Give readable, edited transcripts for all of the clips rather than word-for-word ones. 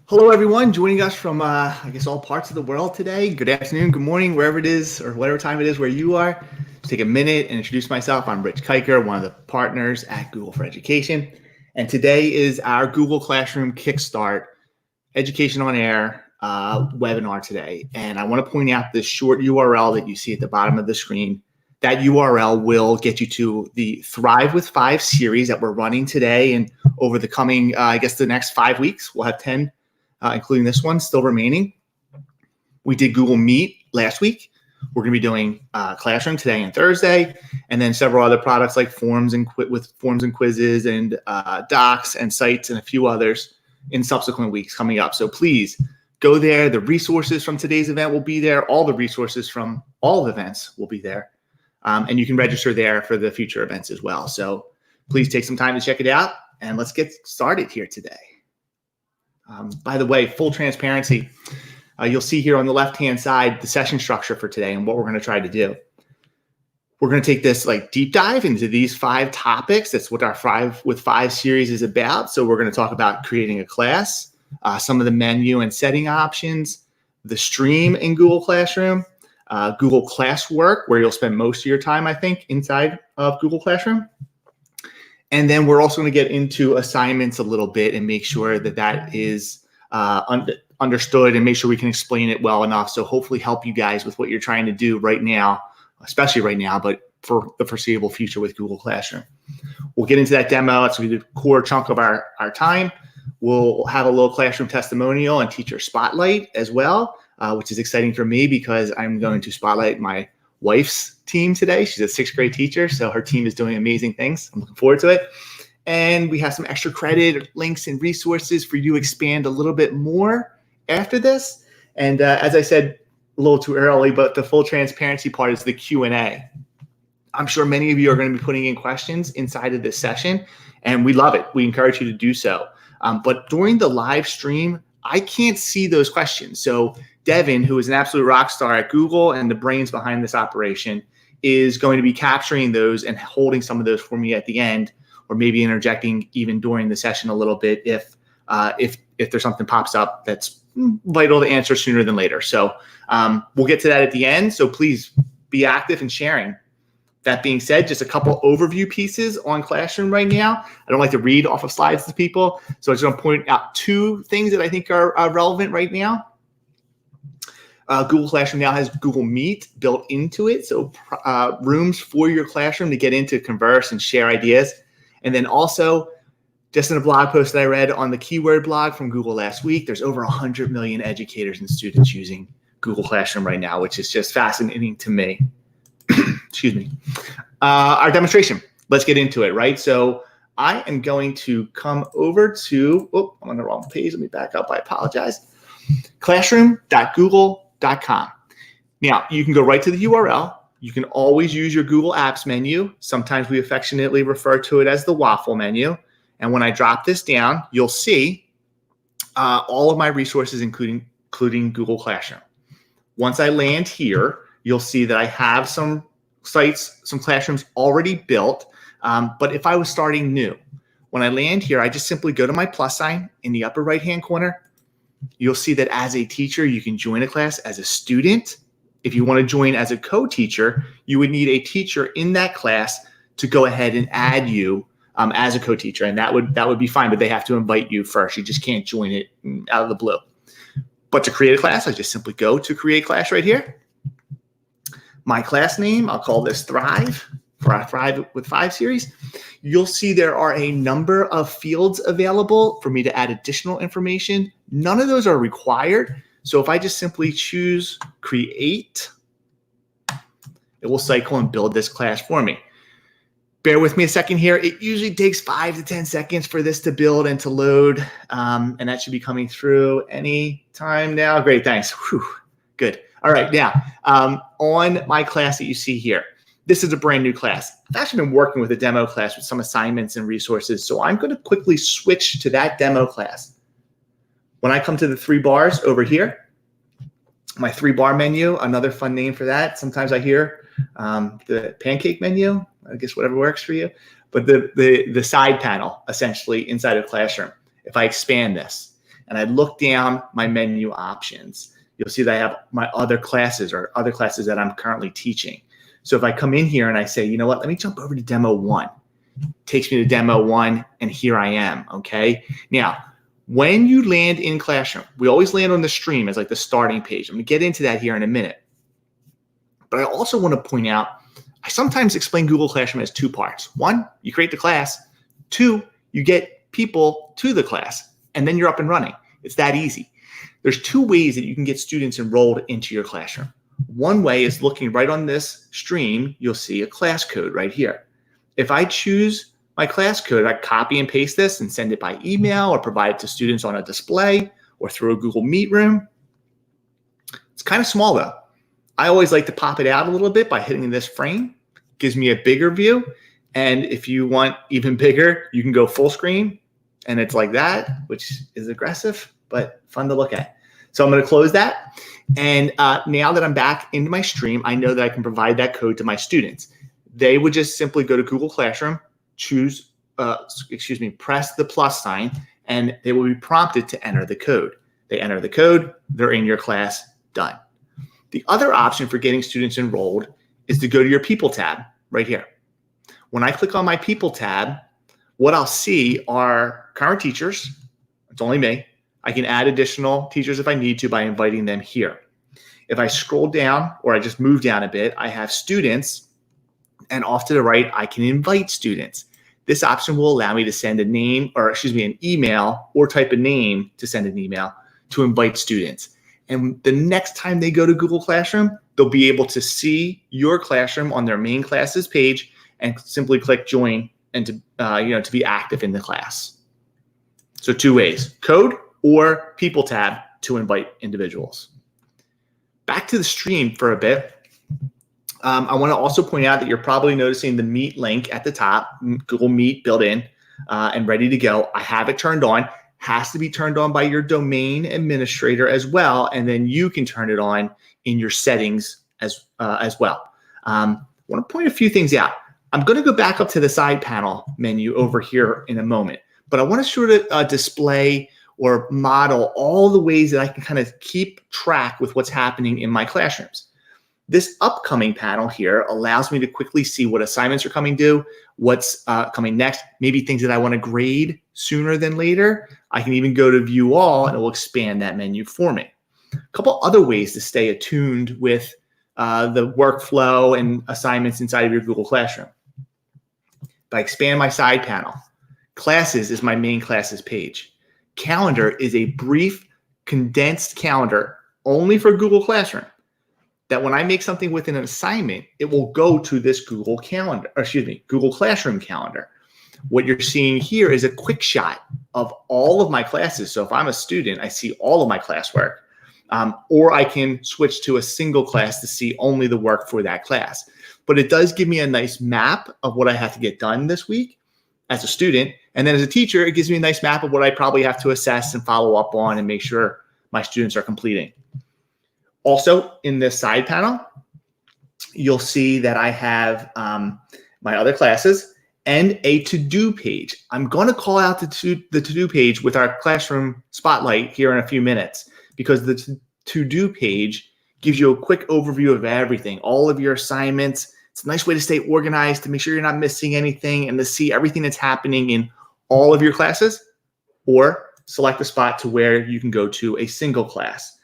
Hello, everyone, joining us from, I guess, all parts of the world today. Good afternoon, good morning, wherever it is, or whatever time it is where you are. Just take a minute and introduce myself. I'm Rich Kiker, one of the partners at Google for Education. And today is our Google Classroom Kickstart Education on Air webinar today. And I want to point out this short URL that you see at the bottom of the screen. That URL will get you to the Thrive with 5 series that we're running today and over the coming, I guess, the next 5 weeks. We'll have 10. Including this one still remaining. We did Google Meet last week. We're going to be doing Classroom today and Thursday, and then several other products like forms and quizzes and docs and sites and a few others in subsequent weeks coming up. So please go there. The resources from today's event will be there. All the resources from all the events will be there, and you can register there for the future events as well. So please take some time to check it out, and let's get started here today. By the way, full transparency, you'll see here on the left-hand side the session structure for today and what we're going to try to do. We're going to take this deep dive into these 5 topics. That's what our Thrive with 5 series is about. So we're going to talk about creating a class, some of the menu and setting options, the stream in Google Classroom, Google Classwork, where you'll spend most of your time, I think, inside of Google Classroom. And then we're also going to get into assignments a little bit and make sure that that is understood and make sure we can explain it well enough. So hopefully help you guys with what you're trying to do right now, especially right now, but for the foreseeable future with Google Classroom. We'll get into that demo. It's going to be the core chunk of our time. We'll have a little classroom testimonial and teacher spotlight as well, which is exciting for me because I'm going to spotlight my wife's team today. She's a 6th grade teacher, so her team is doing amazing things. I'm looking forward to it. And we have some extra credit, links, and resources for you to expand a little bit more after this. And as I said a little too early, but the full transparency part is the Q&A. I'm sure many of you are going to be putting in questions inside of this session, and we love it. We encourage you to do so. But during the live stream, I can't see those questions. So Devin, who is an absolute rock star at Google and the brains behind this operation, is going to be capturing those and holding some of those for me at the end, or maybe interjecting even during the session a little bit if there's something pops up that's vital to answer sooner than later. So we'll get to that at the end. So please be active in sharing. That being said, just a couple overview pieces on Classroom right now. I don't like to read off of slides to people, so I just want to point out 2 things that I think are relevant right now. Google Classroom now has Google Meet built into it, so rooms for your classroom to get into, converse, and share ideas. And then also, just in a blog post that I read on the keyword blog from Google last week, there's over 100 million educators and students using Google Classroom right now, which is just fascinating to me. Excuse me. Our demonstration. Let's get into it, right? So I am going to come over to, I'm on the wrong page. Let me back up. I apologize. Classroom.google.com. Now, you can go right to the URL. You can always use your Google Apps menu. Sometimes we affectionately refer to it as the waffle menu. And when I drop this down, you'll see all of my resources, including Google Classroom. Once I land here, you'll see that I have some sites, some classrooms already built. But if I was starting new, when I land here, I just simply go to my plus sign in the upper right-hand corner. You'll see that as a teacher, you can join a class. As a student, if you want to join as a co-teacher, you would need a teacher in that class to go ahead and add you as a co-teacher, and that would be fine, but they have to invite you first. You just can't join it out of the blue. But to create a class, I just simply go to Create Class right here. My class name, I'll call this Thrive for our Thrive with 5 series. You'll see there are a number of fields available for me to add additional information. None of those are required. So if I just simply choose Create, it will cycle and build this class for me. Bear with me a second here. It usually takes 5 to 10 seconds for this to build and to load. And that should be coming through any time now. Great, thanks. Whew, good. All right, now on my class that you see here, this is a brand new class. I've actually been working with a demo class with some assignments and resources, so I'm going to quickly switch to that demo class. When I come to the 3 bars over here, my 3-bar menu, another fun name for that. Sometimes I hear the pancake menu, I guess whatever works for you, but the side panel essentially inside of Classroom. If I expand this, and I look down my menu options, you'll see that I have my other classes or other classes that I'm currently teaching. So if I come in here and I say, you know what, let me jump over to demo 1. It takes me to demo 1, and here I am, okay? Now, when you land in Classroom, we always land on the stream as like the starting page. I'm gonna get into that here in a minute. But I also want to point out, I sometimes explain Google Classroom as 2 parts. 1, you create the class. 2, you get people to the class, and then you're up and running. It's that easy. There's 2 ways that you can get students enrolled into your classroom. One way is looking right on this stream, you'll see a class code right here. If I choose my class code, I copy and paste this and send it by email or provide it to students on a display or through a Google Meet room. It's kind of small though. I always like to pop it out a little bit by hitting this frame. It gives me a bigger view. And if you want even bigger, you can go full screen and it's like that, which is aggressive, but fun to look at. So I'm going to close that. And now that I'm back into my stream, I know that I can provide that code to my students. They would just simply go to Google Classroom, choose, press the plus sign, and they will be prompted to enter the code. They enter the code, they're in your class, done. The other option for getting students enrolled is to go to your People tab right here. When I click on my People tab, what I'll see are current teachers. It's only me. I can add additional teachers if I need to by inviting them here. If I scroll down or I just move down a bit, I have students, and off to the right, I can invite students. This option will allow me to send an email or type a name to send an email to invite students. And the next time they go to Google Classroom, they'll be able to see your classroom on their main classes page and simply click join and to be active in the class. So 2 ways, code or People tab to invite individuals. Back to the stream for a bit. I want to also point out that you're probably noticing the Meet link at the top, Google Meet built in and ready to go. I have it turned on. Has to be turned on by your domain administrator as well, and then you can turn it on in your settings as well. I want to point a few things out. I'm going to go back up to the side panel menu over here in a moment, but I want to sort of display or model all the ways that I can kind of keep track with what's happening in my classrooms. This upcoming panel here allows me to quickly see what assignments are coming due, what's coming next, maybe things that I want to grade sooner than later. I can even go to View All, and it will expand that menu for me. A couple other ways to stay attuned with the workflow and assignments inside of your Google Classroom. If I expand my side panel, Classes is my main classes page. Calendar is a brief, condensed calendar only for Google Classroom, that when I make something with an assignment, it will go to this Google Classroom calendar. What you're seeing here is a quick shot of all of my classes. So if I'm a student, I see all of my classwork, or I can switch to a single class to see only the work for that class. But it does give me a nice map of what I have to get done this week as a student. And then as a teacher, it gives me a nice map of what I probably have to assess and follow up on and make sure my students are completing. Also, in this side panel, you'll see that I have my other classes and a to-do page. I'm going to call out the to-do page with our classroom spotlight here in a few minutes, because the to-do page gives you a quick overview of everything, all of your assignments. It's a nice way to stay organized, to make sure you're not missing anything, and to see everything that's happening in all of your classes, or select a spot to where you can go to a single class.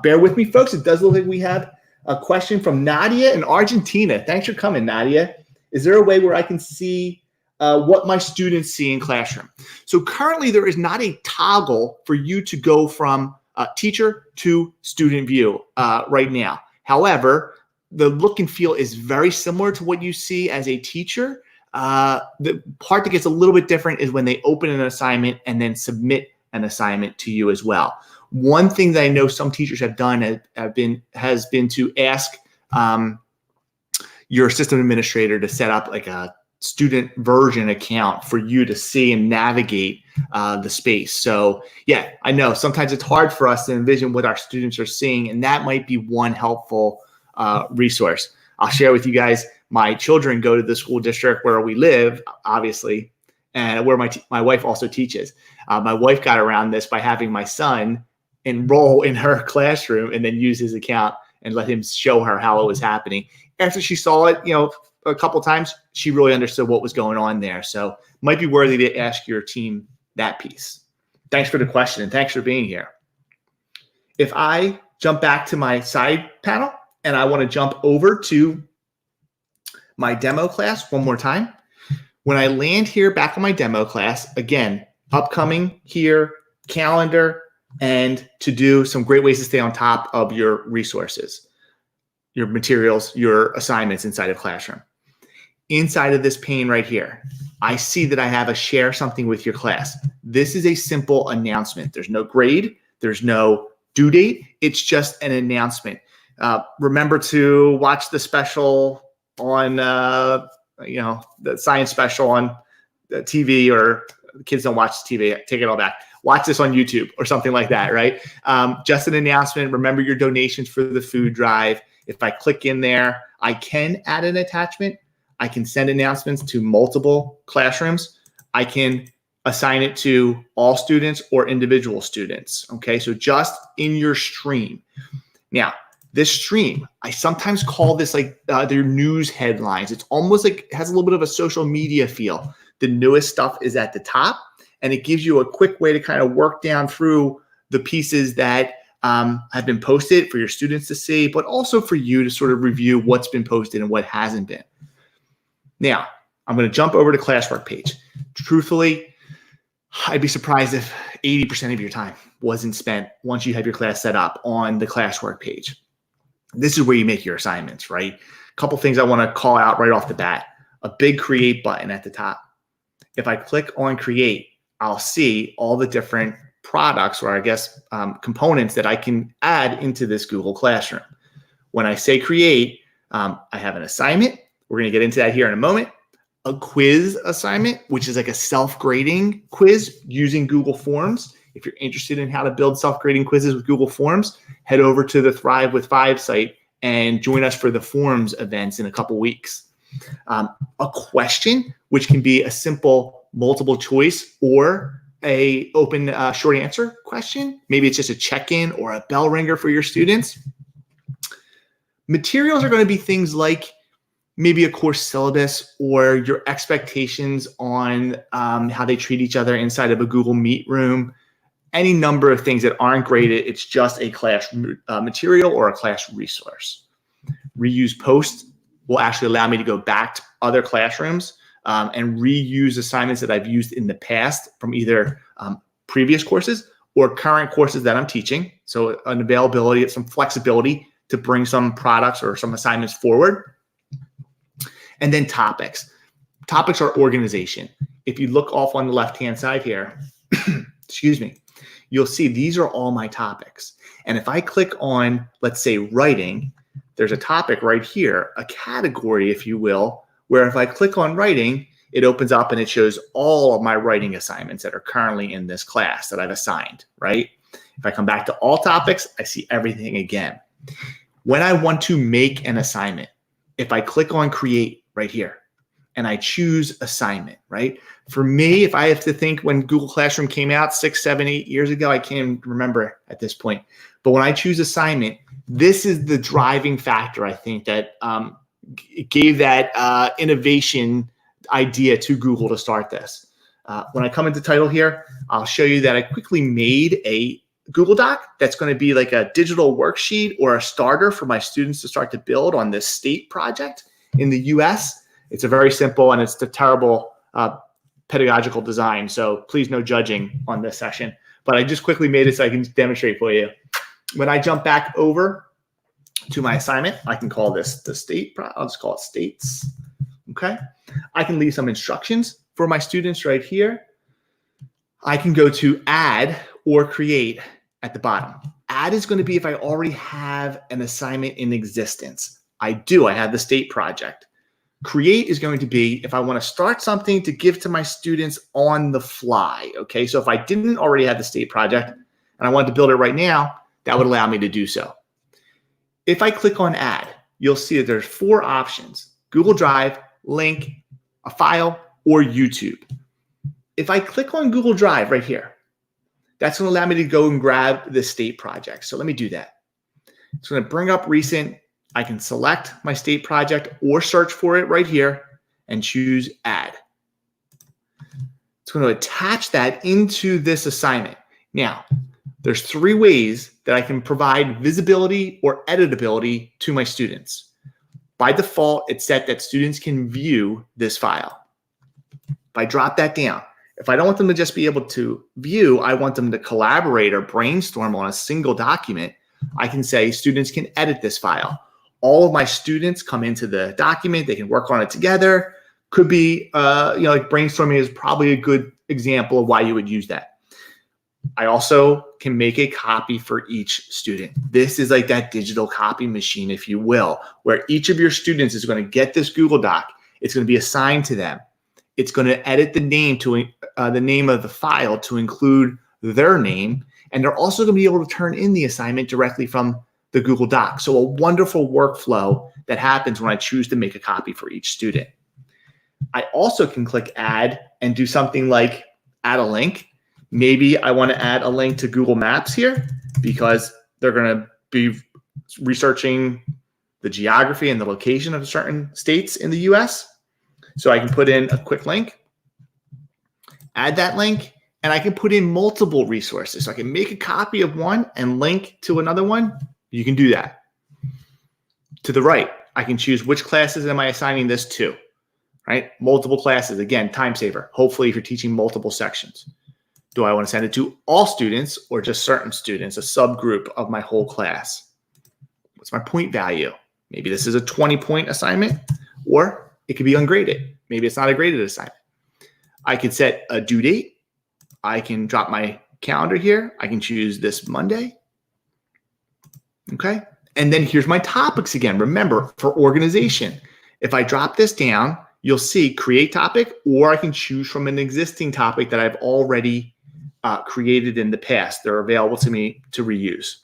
Bear with me, folks. It does look like we have a question from Nadia in Argentina. Thanks for coming, Nadia. Is there a way where I can see what my students see in classroom? So currently there is not a toggle for you to go from teacher to student view right now. However, the look and feel is very similar to what you see as a teacher. The part that gets a little bit different is when they open an assignment and then submit an assignment to you as well. One thing that I know some teachers have done has been to ask your system administrator to set up like a student version account for you to see and navigate the space. So yeah, I know sometimes it's hard for us to envision what our students are seeing, and that might be one helpful resource. I'll share with you guys, my children go to the school district where we live, obviously, and where my wife also teaches. My wife got around this by having my son enroll in her classroom and then use his account and let him show her how it was happening. After she saw it, a couple times, she really understood what was going on there. So might be worthy to ask your team that piece. Thanks for the question, and thanks for being here. If I jump back to my side panel and I want to jump over to my demo class one more time, when I land here back on my demo class, again, upcoming here, calendar, and to do some great ways to stay on top of your resources, your materials, your assignments inside of Classroom. Inside of this pane right here, I see that I have a share something with your class. This is a simple announcement. There's no grade. There's no due date. It's just an announcement. Remember to watch the special on, the science special on the TV, or kids don't watch TV. Take it all back. Watch this on YouTube or something like that, right? Just an announcement. Remember your donations for the food drive. If I click in there, I can add an attachment. I can send announcements to multiple classrooms. I can assign it to all students or individual students. Okay, so just in your stream. Now, this stream, I sometimes call this like their news headlines. It's almost like it has a little bit of a social media feel. The newest stuff is at the top, and it gives you a quick way to kind of work down through the pieces that have been posted for your students to see, but also for you to sort of review what's been posted and what hasn't been. Now, I'm going to jump over to classwork page. Truthfully, I'd be surprised if 80% of your time wasn't spent once you have your class set up on the classwork page. This is where you make your assignments, right? A couple things I want to call out right off the bat. A big create button at the top. If I click on create, I'll see all the different products, or I guess components that I can add into this Google Classroom. When I say create, I have an assignment. We're going to get into that here in a moment. A quiz assignment, which is like a self-grading quiz using Google Forms. If you're interested in how to build self-grading quizzes with Google Forms, head over to the Thrive with 5 site and join us for the Forms events in a couple weeks. A question, which can be a simple multiple choice or a open short answer question. Maybe it's just a check-in or a bell ringer for your students. Materials are going to be things like maybe a course syllabus or your expectations on how they treat each other inside of a Google Meet room. Any number of things that aren't graded. It's just a class material or a class resource. Reuse posts will actually allow me to go back to other classrooms and reuse assignments that I've used in the past from either previous courses or current courses that I'm teaching. So an availability, some flexibility to bring some products or some assignments forward. And then topics. Topics are organization. If you look off on the left-hand side here, excuse me, you'll see these are all my topics. And if I click on, let's say, writing, there's a topic right here, a category, if you will, where if I click on writing, it opens up and it shows all of my writing assignments that are currently in this class that I've assigned, right? If I come back to all topics, I see everything again. When I want to make an assignment, if I click on create right here and I choose assignment, right? For me, if I have to think when Google Classroom came out 6, 7, 8 years ago, I can't even remember at this point. But when I choose assignment, this is the driving factor, I think, that gave that innovation idea to Google to start this. When I come into title here, I'll show you that I quickly made a Google Doc that's going to be like a digital worksheet or a starter for my students to start to build on this state project in the US. It's a very simple and it's a terrible pedagogical design. So please no judging on this session. But I just quickly made it so I can demonstrate for you. When I jump back over to my assignment, I can call this the state. I'll just call it states. Okay. I can leave some instructions for my students right here. I can go to add or create at the bottom. Add is going to be if I already have an assignment in existence. I do. I have the state project. Create is going to be if I want to start something to give to my students on the fly. Okay, so if I didn't already have the state project and I wanted to build it right now, that would allow me to do so. If I click on add, you'll see that there's 4 options: Google Drive, link, a file, or YouTube. If I click on Google Drive right here, that's going to allow me to go and grab the state project. So let me do that. It's going to bring up recent. I can select my state project or search for it right here and choose add. It's going to attach that into this assignment. Now, there's 3 ways that I can provide visibility or editability to my students. By default, it's set that students can view this file. If I drop that down, if I don't want them to just be able to view, I want them to collaborate or brainstorm on a single document, I can say students can edit this file. All of my students come into the document, they can work on it together. Could be, like brainstorming is probably a good example of why you would use that. I also can make a copy for each student. This is like that digital copy machine, if you will, where each of your students is going to get this Google Doc. It's going to be assigned to them. It's going to edit the name to the name of the file to include their name. And they're also going to be able to turn in the assignment directly from the Google Doc. So a wonderful workflow that happens when I choose to make a copy for each student. I also can click add and do something like add a link. Maybe I want to add a link to Google Maps here because they're going to be researching the geography and the location of certain states in the US. So I can put in a quick link, add that link, and I can put in multiple resources. So I can make a copy of one and link to another one. You can do that. To the right, I can choose which classes am I assigning this to, right? Multiple classes, again, time saver. Hopefully if you're teaching multiple sections. Do I want to send it to all students or just certain students, a subgroup of my whole class? What's my point value? Maybe this is a 20-point assignment, or it could be ungraded. Maybe it's not a graded assignment. I could set a due date. I can drop my calendar here. I can choose this Monday. Okay. And then here's my topics again. Remember, for organization, if I drop this down, you'll see create topic, or I can choose from an existing topic that I've already created in the past. They're available to me to reuse.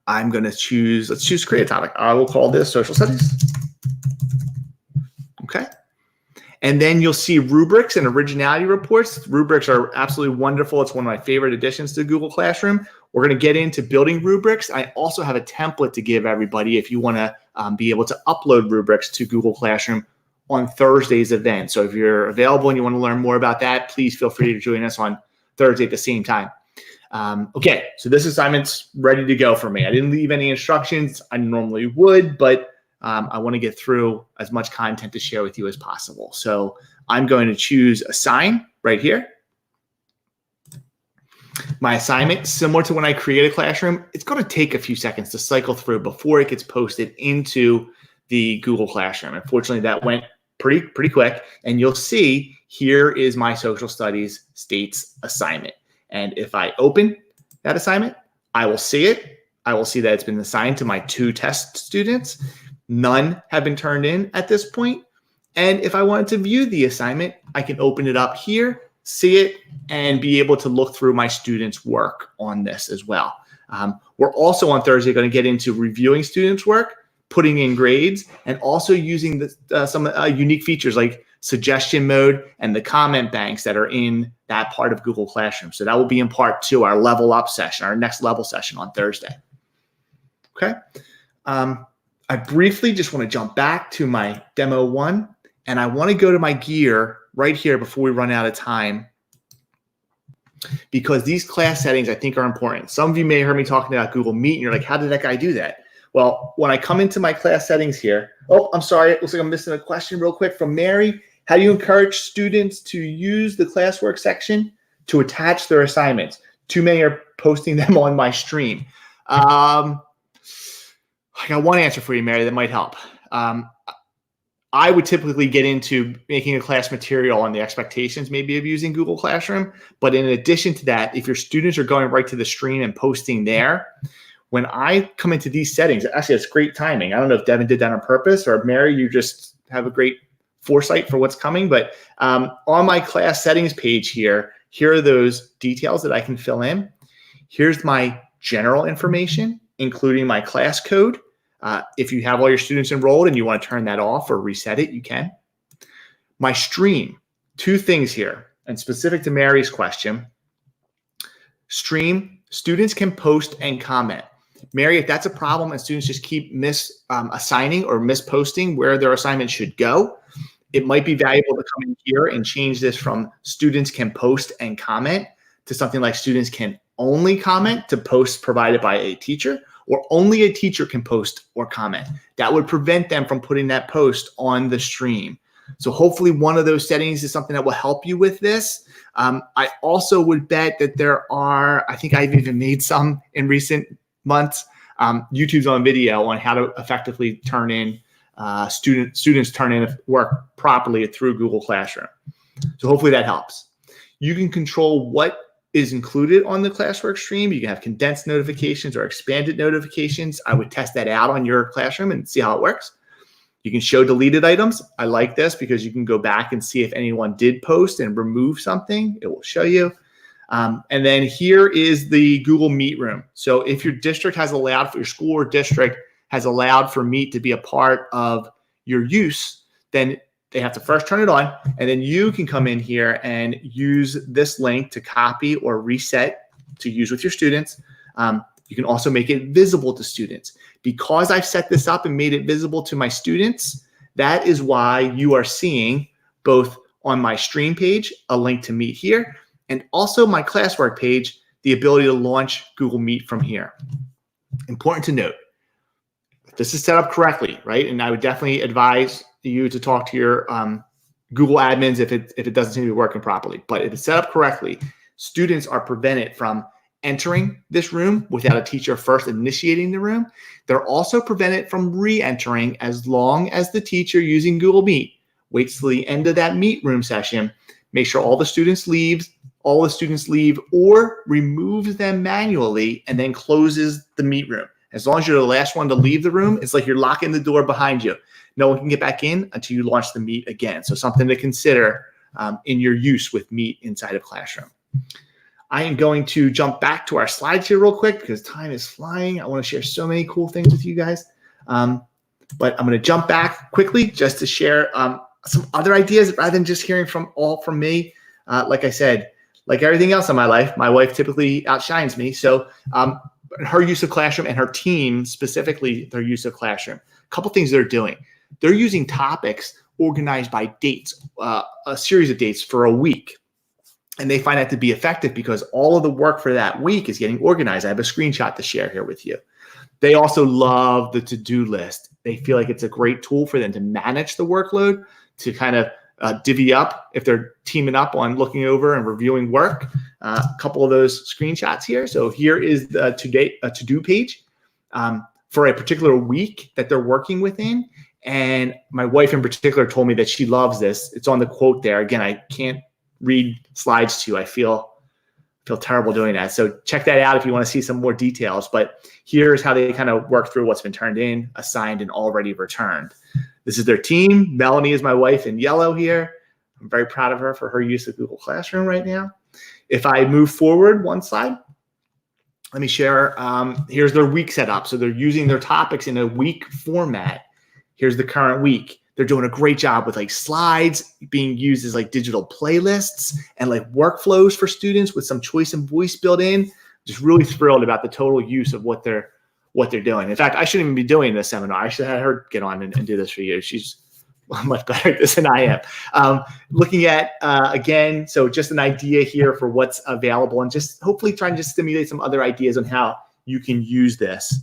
I'm going to choose, let's choose create topic. I will call this social studies. Okay. And then you'll see rubrics and originality reports. Rubrics are absolutely wonderful. It's one of my favorite additions to Google Classroom. We're going to get into building rubrics. I also have a template to give everybody if you want to be able to upload rubrics to Google Classroom on Thursday's event. So if you're available and you want to learn more about that, please feel free to join us on Thursday at the same time. Okay, so this assignment's ready to go for me. I didn't leave any instructions. I normally would, but I want to get through as much content to share with you as possible. So I'm going to choose assign right here. My assignment, similar to when I create a classroom, it's going to take a few seconds to cycle through before it gets posted into the Google Classroom. Unfortunately, that went pretty quick. And you'll see here is my social studies states assignment. And if I open that assignment, I will see it. I will see that it's been assigned to my 2 test students. None have been turned in at this point. And if I wanted to view the assignment, I can open it up here, see it, and be able to look through my students' work on this as well. We're also on Thursday going to get into reviewing students' work, putting in grades, and also using some unique features like suggestion mode and the comment banks that are in that part of Google Classroom. So that will be in part 2, our level up session, our next level session on Thursday. Okay. I briefly just want to jump back to my demo 1, and I want to go to my gear right here before we run out of time, because these class settings I think are important. Some of you may have heard me talking about Google Meet, and you're like, how did that guy do that? Well, when I come into my class settings here, oh, I'm sorry, it looks like I'm missing a question real quick from Mary. How do you encourage students to use the classwork section to attach their assignments? Too many are posting them on my stream. I got one answer for you, Mary, that might help. I would typically get into making a class material on the expectations maybe of using Google Classroom. But in addition to that, if your students are going right to the stream and posting there, when I come into these settings, actually, it's great timing. I don't know if Devin did that on purpose, or Mary, you just have a great foresight for what's coming. But on my class settings page here are those details that I can fill in. Here's my general information, including my class code. If you have all your students enrolled and you want to turn that off or reset it, you can. My stream, 2 things here. and specific to Mary's question, stream, students can post and comment. Mary, if that's a problem and students just keep assigning or misposting where their assignment should go, it might be valuable to come in here and change this from students can post and comment to something like students can only comment to posts provided by a teacher, or only a teacher can post or comment. That would prevent them from putting that post on the stream. So hopefully one of those settings is something that will help you with this. I also would bet that there are, I think I've even made some in recent months, YouTube's on video on how to effectively turn in students turn in work properly through Google Classroom. So hopefully that helps. You can control what is included on the classwork stream. You can have condensed notifications or expanded notifications. I would test that out on your classroom and see how it works. You can show deleted items. I like this because you can go back and see if anyone did post and remove something. It will show you. And then here is the Google Meet room. So if your district has allowed, for your school or district has allowed for Meet to be a part of your use, then they have to first turn it on, and then you can come in here and use this link to copy or reset to use with your students. You can also make it visible to students. Because I've set this up and made it visible to my students, that is why you are seeing both on my stream page, a link to Meet here, and also my classwork page, the ability to launch Google Meet from here. Important to note, this is set up correctly, right? And I would definitely advise you to talk to your Google admins if it doesn't seem to be working properly. But if it's set up correctly, students are prevented from entering this room without a teacher first initiating the room. They're also prevented from re-entering as long as the teacher using Google Meet waits till the end of that Meet room session, make sure all the students leave or removes them manually and then closes the Meet room. As long as you're the last one to leave the room, it's like you're locking the door behind you. No one can get back in until you launch the Meet again. So something to consider in your use with Meet inside of Classroom. I am going to jump back to our slides here real quick because time is flying. I want to share so many cool things with you guys. But I'm going to jump back quickly just to share some other ideas rather than just hearing from me. Like I said, like everything else in my life, my wife typically outshines me. So her use of Classroom and her team, specifically their use of Classroom, a couple things they're doing. They're using topics organized by dates, a series of dates for a week. And they find that to be effective because all of the work for that week is getting organized. I have a screenshot to share here with you. They also love the to-do list. They feel like it's a great tool for them to manage the workload, to kind of divvy up if they're teaming up on looking over and reviewing work. A couple of those screenshots here. So here is the to-do page for a particular week that they're working within. And my wife in particular told me that she loves this. It's on the quote there. Again, I can't read slides to you. I feel terrible doing that. So check that out if you want to see some more details. But here's how they kind of work through what's been turned in, assigned, and already returned. This is their team. Melanie is my wife in yellow here. I'm very proud of her for her use of Google Classroom right now. If I move forward one slide, let me share. Here's their week setup. So they're using their topics in a week format. Here's the current week. They're doing a great job with like slides being used as like digital playlists and like workflows for students with some choice and voice built in. Just really thrilled about the total use of what they're doing. In fact, I shouldn't even be doing this seminar. I should have had her get on and do this for you. She's much better at this than I am. Looking at, again, so just an idea here for what's available and just hopefully trying to just stimulate some other ideas on how you can use this.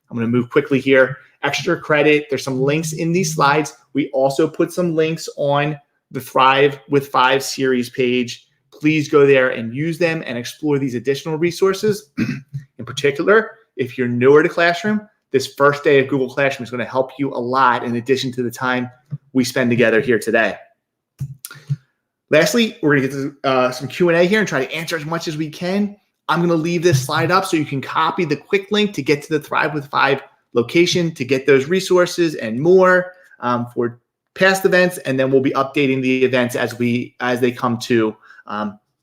I'm going to move quickly here. Extra credit. There's some links in these slides. We also put some links on the Thrive with 5 series page. Please go there and use them and explore these additional resources. In particular, if you're newer to Classroom, this first day of Google Classroom is going to help you a lot in addition to the time we spend together here today. Lastly, we're going to get to some Q&A here and try to answer as much as we can. I'm going to leave this slide up so you can copy the quick link to get to the Thrive with 5 location to get those resources and more for past events, and then we'll be updating the events as they come to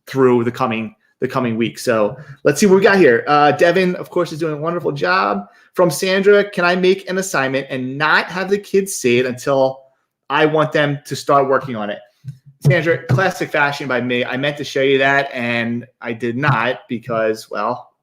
through the coming week. So let's see what we got here. Devin, of course, is doing a wonderful job. From Sandra, can I make an assignment and not have the kids see it until I want them to start working on it? Sandra, classic fashion by me. I meant to show you that, and I did not because, well,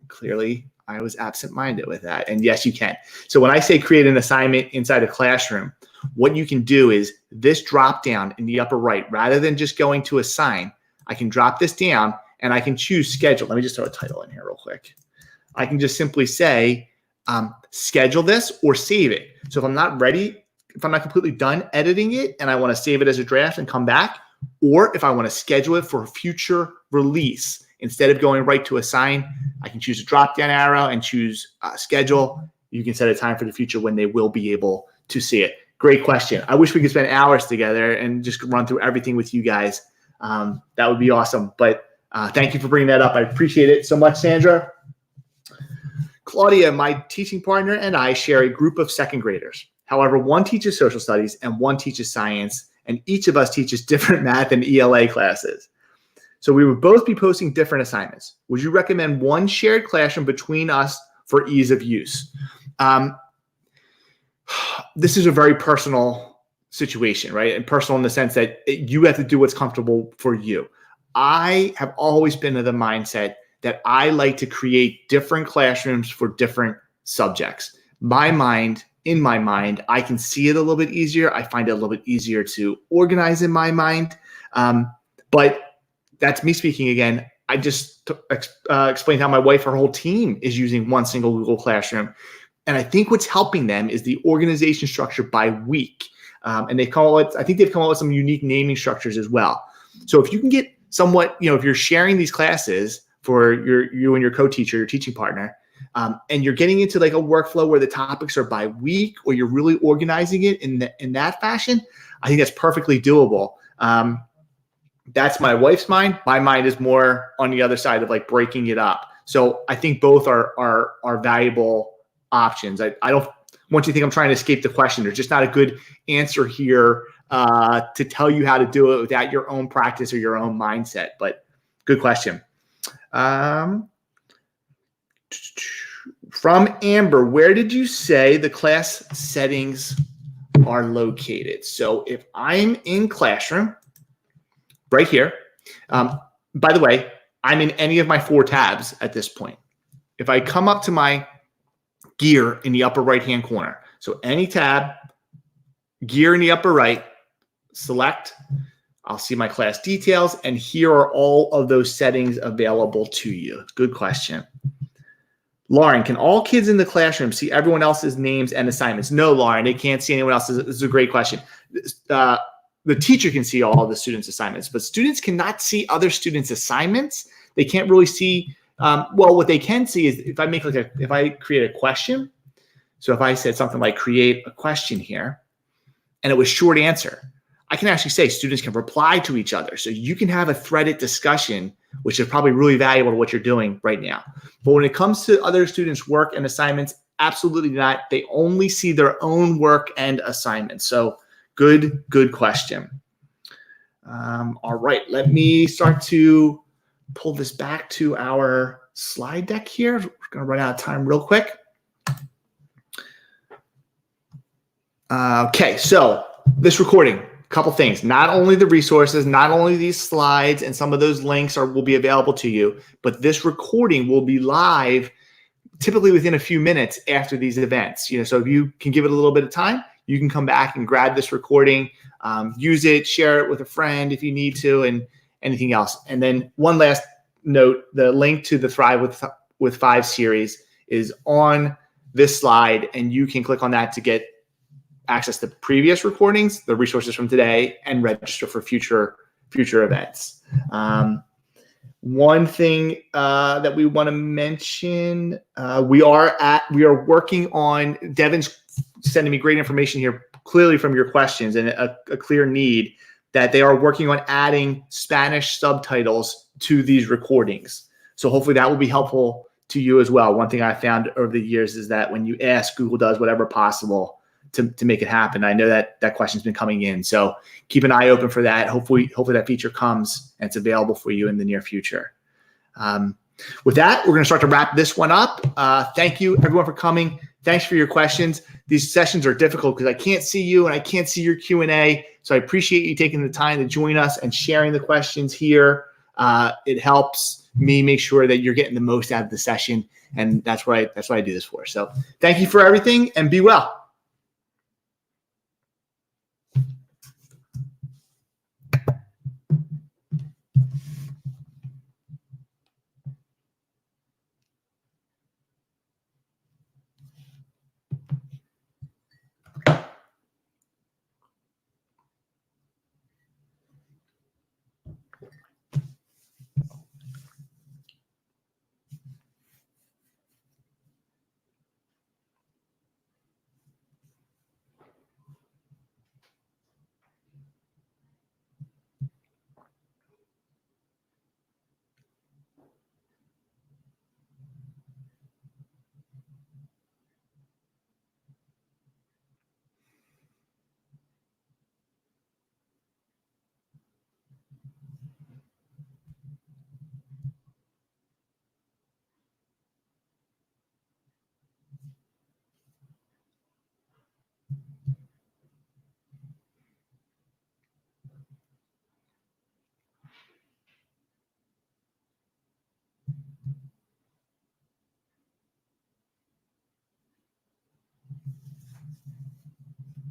clearly I was absent-minded with that. And yes, you can. So when I say create an assignment inside a classroom, what you can do is this drop down in the upper right, rather than just going to assign, I can drop this down and I can choose schedule. Let me just throw a title in here real quick. I can just simply say, schedule this or save it. So if I'm not ready, if I'm not completely done editing it and I want to save it as a draft and come back, or if I want to schedule it for a future release, instead of going right to assign, I can choose a drop-down arrow and choose schedule. You can set a time for the future when they will be able to see it. Great question. I wish we could spend hours together and just run through everything with you guys. That would be awesome. But thank you for bringing that up. I appreciate it so much, Sandra. Claudia, my teaching partner, and I share a group of second graders. However, one teaches social studies and one teaches science, and each of us teaches different math and ELA classes. So we would both be posting different assignments. Would you recommend one shared classroom between us for ease of use? This is a very personal situation, right? And personal in the sense that you have to do what's comfortable for you. I have always been of the mindset that I like to create different classrooms for different subjects. In my mind, I can see it a little bit easier. I find it a little bit easier to organize in my mind. But that's me speaking again. I just explained how my wife, her whole team is using one single Google Classroom. And I think what's helping them is the organization structure by week. And they call it, I think they've come up with some unique naming structures as well. So if you can get somewhat, if you're sharing these classes for you and your co-teacher, your teaching partner, and you're getting into like a workflow where the topics are by week, or you're really organizing it in that fashion, I think that's perfectly doable. That's my wife's mind. My mind is more on the other side of like breaking it up. So I think both are valuable options. I don't want you to think I'm trying to escape the question. There's just not a good answer here to tell you how to do it without your own practice or your own mindset. But good question. From Amber, where did you say the class settings are located? So if I'm in classroom, right here, by the way, I'm in any of my 4 tabs at this point. If I come up to my gear in the upper right-hand corner, so any tab, gear in the upper right, select, I'll see my class details, and here are all of those settings available to you. Good question. Lauren, can all kids in the classroom see everyone else's names and assignments? No, Lauren, they can't see anyone else's. This is a great question. The teacher can see all of the students' assignments, but students cannot see other students' assignments. They can't really see, well, what they can see is if I create a question. So if I said something like create a question here, and it was short answer, I can actually say students can reply to each other. So you can have a threaded discussion, which is probably really valuable to what you're doing right now. But when it comes to other students' work and assignments, absolutely not. They only see their own work and assignments. So good question. All right, let me start to pull this back to our slide deck here. We're gonna run out of time real quick. Okay, so this recording, couple things. Not only the resources, not only these slides and some of those links will be available to you, but this recording will be live typically within a few minutes after these events. So if you can give it a little bit of time, you can come back and grab this recording, use it, share it with a friend if you need to, and anything else. And then one last note, the link to the Thrive with 5 series is on this slide, and you can click on that to get access to previous recordings, the resources from today, and register for future events. One thing that we want to mention, we are working on, Devin's sending me great information here, clearly from your questions, and a clear need that they are working on adding Spanish subtitles to these recordings. So hopefully that will be helpful to you as well. One thing I found over the years is that when you ask, Google does whatever possible to make it happen. I know that question's been coming in. So keep an eye open for that. Hopefully that feature comes and it's available for you in the near future. With that, we're going to start to wrap this one up. Thank you everyone for coming. Thanks for your questions. These sessions are difficult because I can't see you and I can't see your Q&A. So I appreciate you taking the time to join us and sharing the questions here. It helps me make sure that you're getting the most out of the session. And that's what I do this for. So thank you for everything and be well.